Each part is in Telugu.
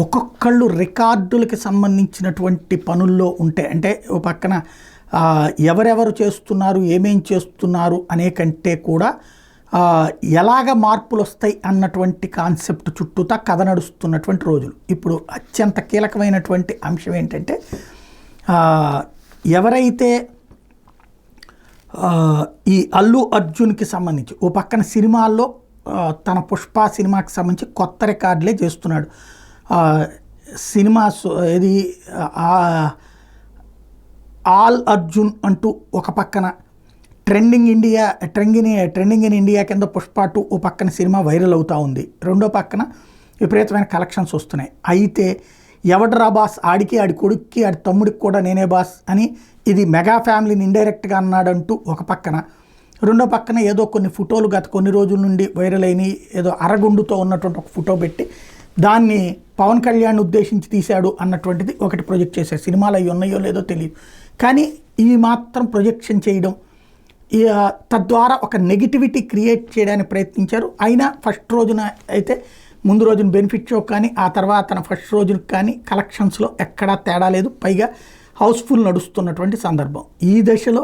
ఒక్కొక్కళ్ళు రికార్డులకి సంబంధించినటువంటి పనుల్లో ఉంటే, అంటే ఓ పక్కన ఎవరెవరు చేస్తున్నారు, ఏమేం చేస్తున్నారు అనే కంటే కూడా ఎలాగ మార్పులు వస్తాయి అన్నటువంటి కాన్సెప్ట్ చుట్టూతా కథ నడుస్తున్నటువంటి రోజులు. ఇప్పుడు అత్యంత కీలకమైనటువంటి అంశం ఏంటంటే, ఎవరైతే ఈ అల్లు అర్జున్కి సంబంధించి ఓ పక్కన సినిమాల్లో తన పుష్ప సినిమాకి సంబంధించి కొత్త రికార్డులే చేస్తున్నాడు. సినిమా ఇది ఆల్ అర్జున్ అంటూ ఒక పక్కన ట్రెండింగ్ ఇన్ ఇండియా కింద పుష్ప 2 ఓ పక్కన సినిమా వైరల్ అవుతూ ఉంది, రెండో పక్కన విపరీతమైన కలెక్షన్స్ వస్తున్నాయి. అయితే ఎవడ్రా బాస్, ఆడికి ఆడి కొడుక్కి ఆడి తమ్ముడికి కూడా నేనే బాస్ అని ఇది మెగా ఫ్యామిలీని ఇండైరెక్ట్గా అన్నాడంటూ ఒక పక్కన, రెండో పక్కన ఏదో కొన్ని ఫోటోలు గత కొన్ని రోజుల నుండి వైరల్ అయినాయి, ఏదో అరగుండుతో ఉన్నటువంటి ఒక ఫోటో పెట్టి దాన్ని పవన్ కళ్యాణ్ ఉద్దేశించి తీశాడు అన్నటువంటిది ఒకటి ప్రొజెక్ట్ చేశారు. సినిమాలు అవి ఉన్నాయో లేదో తెలియదు, కానీ ఈ మాత్రం ప్రొజెక్షన్ చేయడం, తద్వారా ఒక నెగిటివిటీ క్రియేట్ చేయడానికి ప్రయత్నించారు. అయినా ఫస్ట్ రోజున అయితే ముందు రోజున బెనిఫిట్ షో కానీ ఆ తర్వాత ఫస్ట్ రోజున కానీ కలెక్షన్స్లో ఎక్కడా తేడా లేదు, పైగా హౌస్ఫుల్ నడుస్తున్నటువంటి సందర్భం. ఈ దశలో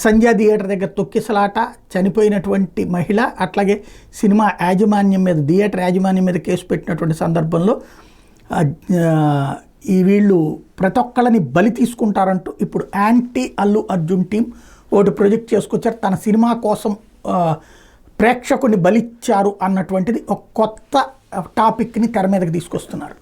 సంధ్యా థియేటర్ దగ్గర తొక్కిసలాట, చనిపోయినటువంటి మహిళ, అట్లాగే సినిమా యాజమాన్యం మీద, థియేటర్ యాజమాన్యం మీద కేసు పెట్టినటువంటి సందర్భంలో ఈ వీళ్ళు ప్రతి ఒక్కళ్ళని బలి తీసుకుంటారంటూ ఇప్పుడు యాంటీ అల్లు అర్జున్ టీం ఒకటి ప్రొజెక్ట్ చేసుకొచ్చారు. తన సినిమా కోసం ప్రేక్షకుని బలిచ్చారు అన్నటువంటిది ఒక కొత్త టాపిక్ని తెర మీదకి తీసుకొస్తున్నారు.